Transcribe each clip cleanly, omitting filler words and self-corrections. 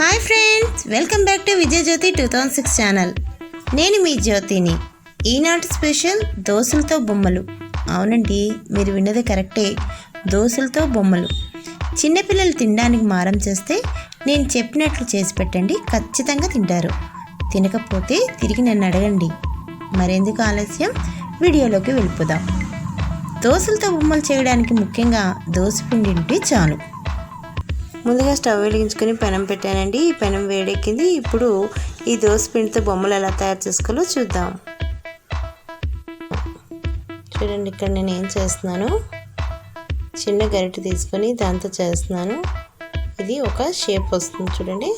Hi friends, welcome back to Vijay Jyothi 2006 channel. నేను మీ జ్యోతిని. ఈనాటి స్పెషల్ దోశలతో బొమ్మలు. అవునండి, మీరు విన్నది కరెక్టే, దోశలతో బొమ్మలు. చిన్నపిల్లలు తినడానికి మారం చేస్తే నేను చెప్పినట్లు చేసి పెట్టండి, ఖచ్చితంగా తింటారు. తినకపోతే తిరిగి నన్ను అడగండి. మరెందుకు ఆలస్యం, వీడియోలోకి వెళ్ళిపోదాం. దోశలతో బొమ్మలు చేయడానికి ముఖ్యంగా దోసపిండి ఉంటే చాలు. ముందుగా స్టవ్ వెలిగించుకొని పెనం పెట్టానండి. ఈ పెనం వేడెక్కింది. ఇప్పుడు ఈ దోసపిండితో బొమ్మలు ఎలా తయారు చేసుకోవాలో చూద్దాం. చూడండి, ఇక్కడ నేను ఏం చేస్తున్నాను, చిన్న గరిటె తీసుకొని దాంతో చేస్తున్నాను. ఇది ఒక షేప్ వస్తుంది చూడండి.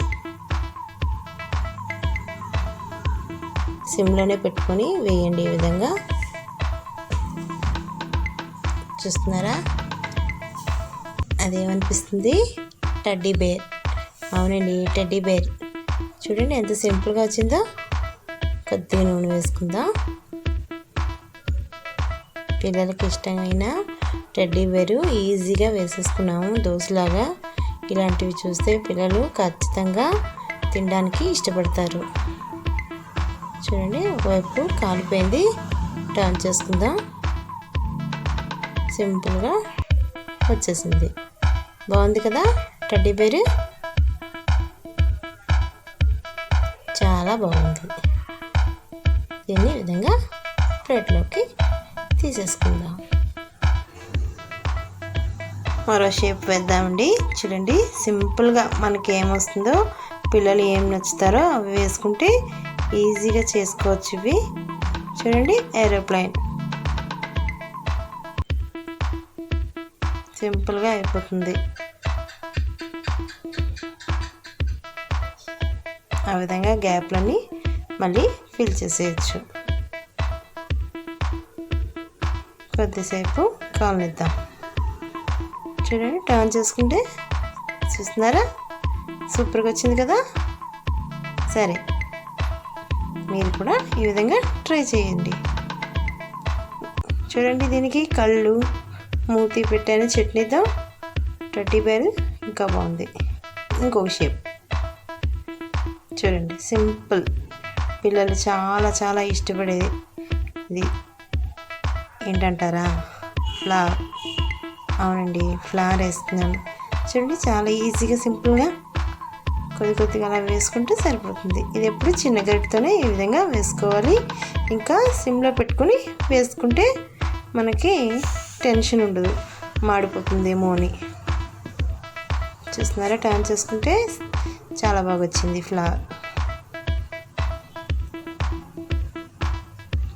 సిమ్లోనే పెట్టుకొని వేయండి. ఈ విధంగా చూస్తున్నారా, అదేమనిపిస్తుంది, టెడ్డీ బేర్. అవునండి, టెడ్డీ బేర్. చూడండి ఎంత సింపుల్గా వచ్చిందో. కొద్దిగా నూనె వేసుకుందాం. పిల్లలకి ఇష్టమైన టెడ్డీ బేరు ఈజీగా వేసేసుకున్నాము దోశలాగా. ఇలాంటివి చూస్తే పిల్లలు ఖచ్చితంగా తినడానికి ఇష్టపడతారు. చూడండి, ఒకవైపు కాలిపోయింది, టర్న్ చేసుకుందాం. సింపుల్గా వచ్చేసింది. బాగుంది కదా టెడ్డీ బేరు, చాలా బాగుంది. దీన్ని ఈ విధంగా ప్లేట్లోకి తీసేసుకుందాం. మరో షేప్ వేద్దామండి. చూడండి, సింపుల్గా మనకి ఏమొస్తుందో, పిల్లలు ఏం నచ్చుతారో అవి వేసుకుంటే ఈజీగా చేసుకోవచ్చు. ఇవి చూడండి, ఏరోప్లేన్. సింపుల్గా అయిపోతుంది. ఆ విధంగా గ్యాప్లన్నీ మళ్ళీ ఫిల్ చేసేయచ్చు. కొద్దిసేపు కాలనిద్దాం. చూడండి, టర్న్ చేసుకుంటే చూస్తున్నారా, సూపర్గా వచ్చింది కదా. సరే, మీరు కూడా ఈ విధంగా ట్రై చేయండి. చూడండి, దీనికి కళ్ళు మూతి పెట్టాను చట్నీతో. టెడ్డీ బేర్ ఇంకా బాగుంది. ఇంకొక షేప్ చూడండి, సింపుల్, పిల్లలు చాలా చాలా ఇష్టపడేది. ఇది ఏంటంటారా, ఫ్లవర్. అవునండి, ఫ్లవర్ వేస్తున్నాను. చూడండి, చాలా ఈజీగా సింపుల్గా కొద్దిగా అలా వేసుకుంటే సరిపోతుంది. ఇది ఎప్పుడు చిన్న గరిటెతోనే ఈ విధంగా వేసుకోవాలి. ఇంకా సిమ్లో పెట్టుకొని వేసుకుంటే మనకి టెన్షన్ ఉండదు, మాడిపోతుందేమో అని. చూస్తున్నారా, టర్న్ చేసుకుంటే చాలా బాగా వచ్చింది ఫ్లవర్.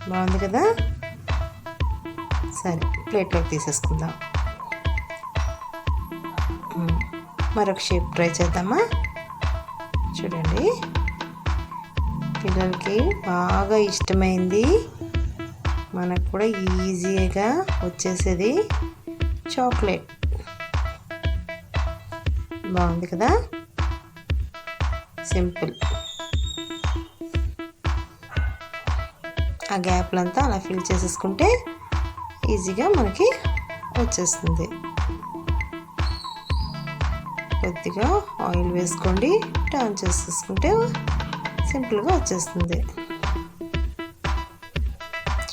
బాగుంది కదా. సరే, ప్లేట్లోకి తీసేసుకుందాం. మరొక షేప్ ట్రై చేద్దామా. చూడండి, పిల్లలకి బాగా ఇష్టమైంది, మనకు కూడా ఈజీగా వచ్చేసేది చాక్లెట్. బాగుంది కదా, సింపుల్. ఆ గ్యాప్లంతా అలా ఫిల్ చేసేసుకుంటే ఈజీగా మనకి వచ్చేస్తుంది. కొద్దిగా ఆయిల్ వేసుకోండి, టర్న్ చేసేసుకుంటే సింపుల్గా వచ్చేస్తుంది.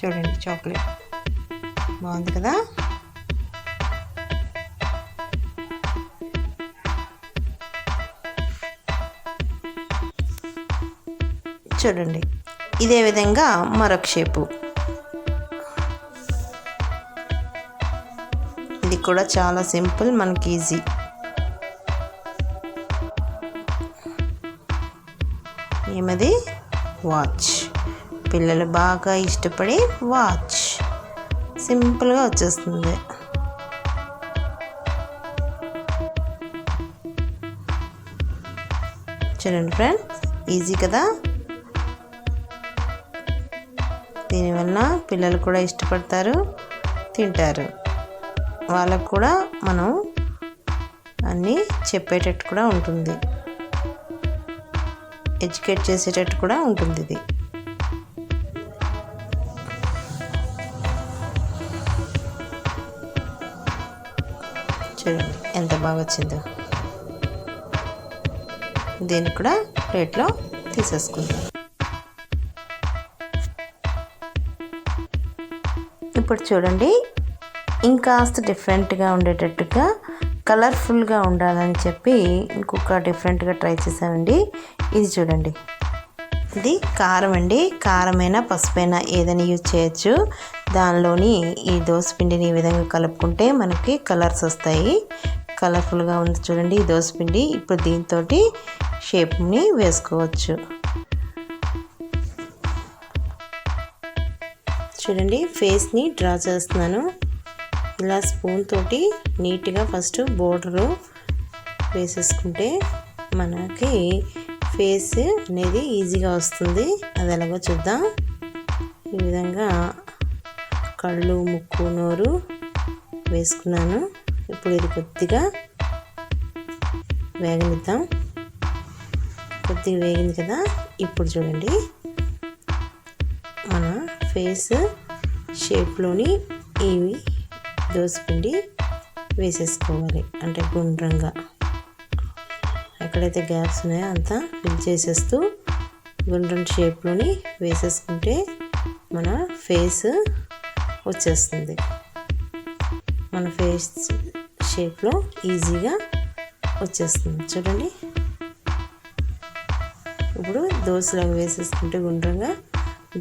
చూడండి, చాక్లెట్ బాగుంది కదా. చూడండి, ఇదే విధంగా మరొక షేపు. ఇది కూడా చాలా సింపుల్, మనకి ఈజీ. ఏమది, వాచ్. పిల్లలు బాగా ఇష్టపడే వాచ్. సింపుల్గా వచ్చేస్తుంది. చూడండి ఫ్రెండ్స్, ఈజీ కదా. దీనివల్ల పిల్లలు కూడా ఇష్టపడతారు, తింటారు. వాళ్ళకు కూడా మనం అన్నీ చెప్పేటట్టు కూడా ఉంటుంది, ఎడ్యుకేట్ చేసేటట్టు కూడా ఉంటుంది. ఇది చూడండి ఎంత బాగా వచ్చిందో. దీన్ని కూడా ప్లేట్లో తీసేసుకుందాం. ఇప్పుడు చూడండి, ఇంకాస్త డిఫరెంట్గా ఉండేటట్టుగా కలర్ఫుల్గా ఉండాలని చెప్పి ఇంకొక డిఫరెంట్గా ట్రై చేశానండి. ఇది చూడండి, ఇది కారం అండి. కారమైనా పసుపైనా ఏదైనా యూజ్ చేయొచ్చు. దానిలోని ఈ దోసపిండిని ఈ విధంగా కలుపుకుంటే మనకి కలర్స్ వస్తాయి. కలర్ఫుల్గా ఉంది చూడండి ఈ దోసపిండి. ఇప్పుడు దీంతో షేప్ని వేసుకోవచ్చు. చూడండి, ఫేస్ని డ్రా చేస్తున్నాను. ఇలా స్పూన్ తోటి నీట్గా ఫస్ట్ బోర్డరు వేసేసుకుంటే మనకి ఫేస్ అనేది ఈజీగా వస్తుంది. అది ఎలాగో చూద్దాం. ఈ విధంగా కళ్ళు, ముక్కు, నోరు వేసుకున్నాను. ఇప్పుడు ఇది కొద్దిగా వేగనిద్దాం. కొద్దిగా వేగింది కదా. ఇప్పుడు చూడండి, మన ఫేస్ షేప్లోని ఇవి దోసపిండి వేసేసుకోవాలి. అంటే గుండ్రంగా ఎక్కడైతే గ్యాప్స్ ఉన్నాయో అంతా ఫిల్ చేసేస్తూ గుండ్రం షేప్లోని వేసేసుకుంటే మన ఫేస్ వచ్చేస్తుంది. మన ఫేస్ షేప్లో ఈజీగా వచ్చేస్తుంది. చూడండి, ఇప్పుడు దోసలాగా వేసేసుకుంటే గుండ్రంగా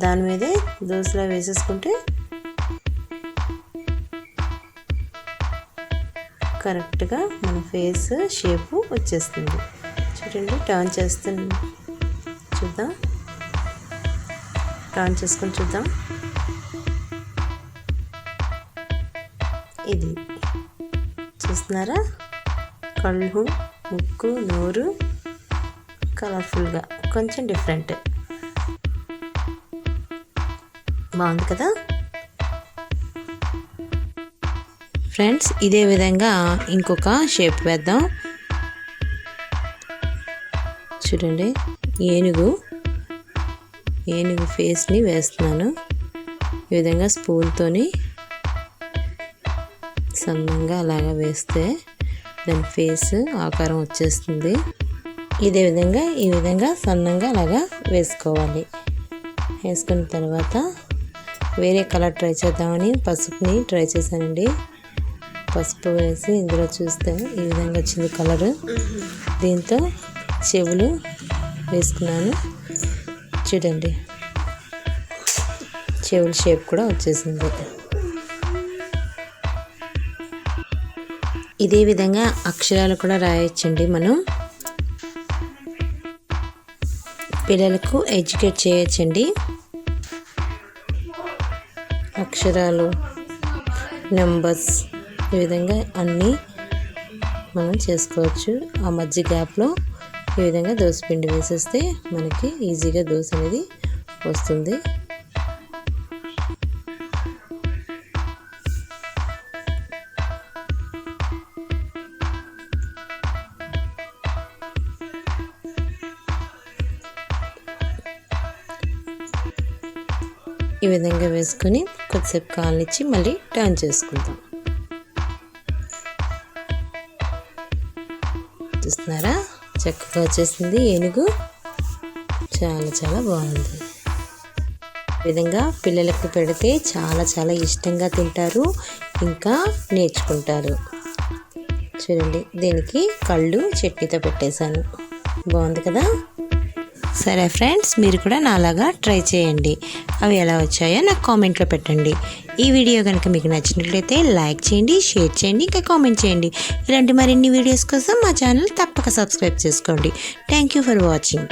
దాని మీదే దోసలా వేసేసుకుంటే కరెక్ట్గా మన ఫేస్ షేపు వచ్చేస్తుంది. చూడండి, టర్న్ చేస్తుంది. చూద్దాం, టర్న్ చేసుకొని చూద్దాం. ఇది చూస్తున్నారా, కళ్ళు, ముక్కు, నోరు కలర్ఫుల్గా కొంచెం డిఫరెంట్. బాగుంది కదా ఫ్రెండ్స్. ఇదే విధంగా ఇంకొక షేప్ వేద్దాం. చూడండి, ఏనుగు ఫేస్ని వేస్తున్నాను. ఈ విధంగా స్పూన్తోని సన్నంగా అలాగా వేస్తే దాని ఫేస్ ఆకారం వచ్చేస్తుంది. ఈ విధంగా సన్నంగా అలాగా వేసుకోవాలి. వేసుకున్న తర్వాత వేరే కలర్ ట్రై చేద్దామని పసుపుని ట్రై చేశానండి. పసుపు వేసి ఇందులో చూస్తే ఈ విధంగా వచ్చింది కలరు. దీంతో చెవులు వేసుకున్నాను. చూడండి, చెవుల షేప్ కూడా వచ్చేసింది. ఇదే విధంగా అక్షరాలు కూడా రాయొచ్చండి. మనం పిల్లలకు ఎడ్యుకేట్ చేయొచ్చండి. అక్షరాలు, నెంబర్స్ ఈ విధంగా అన్నీ మనం చేసుకోవచ్చు. ఆ మధ్య గ్యాప్లో ఈ విధంగా దోసపిండి వేసేస్తే మనకి ఈజీగా దోశ అనేది వస్తుంది. ఈ విధంగా వేసుకొని కొద్దిసేపు కాలనిచ్చి మళ్ళీ టర్న్ చేసుకుందాం. చూస్తున్నారా, చక్కగా వచ్చేసింది ఏనుగు. చాలా బాగుంది. ఈ విధంగా పిల్లలకు పెడితే చాలా ఇష్టంగా తింటారు, ఇంకా నేర్చుకుంటారు. చూడండి, దీనికి కళ్ళు చట్నీతో పెట్టేశాను. బాగుంది కదా. సరే ఫ్రెండ్స్, మీరు కూడా నాలాగా ట్రై చేయండి. అవి ఎలా వచ్చాయో నాకు కామెంట్లో పెట్టండి. ఈ వీడియో కనుక మీకు నచ్చినట్లయితే లైక్ చేయండి, షేర్ చేయండి, ఇంకా కామెంట్ చేయండి. ఇలాంటి మరిన్ని వీడియోస్ కోసం మా ఛానల్ తప్పక సబ్స్క్రైబ్ చేసుకోండి. Thank you for watching.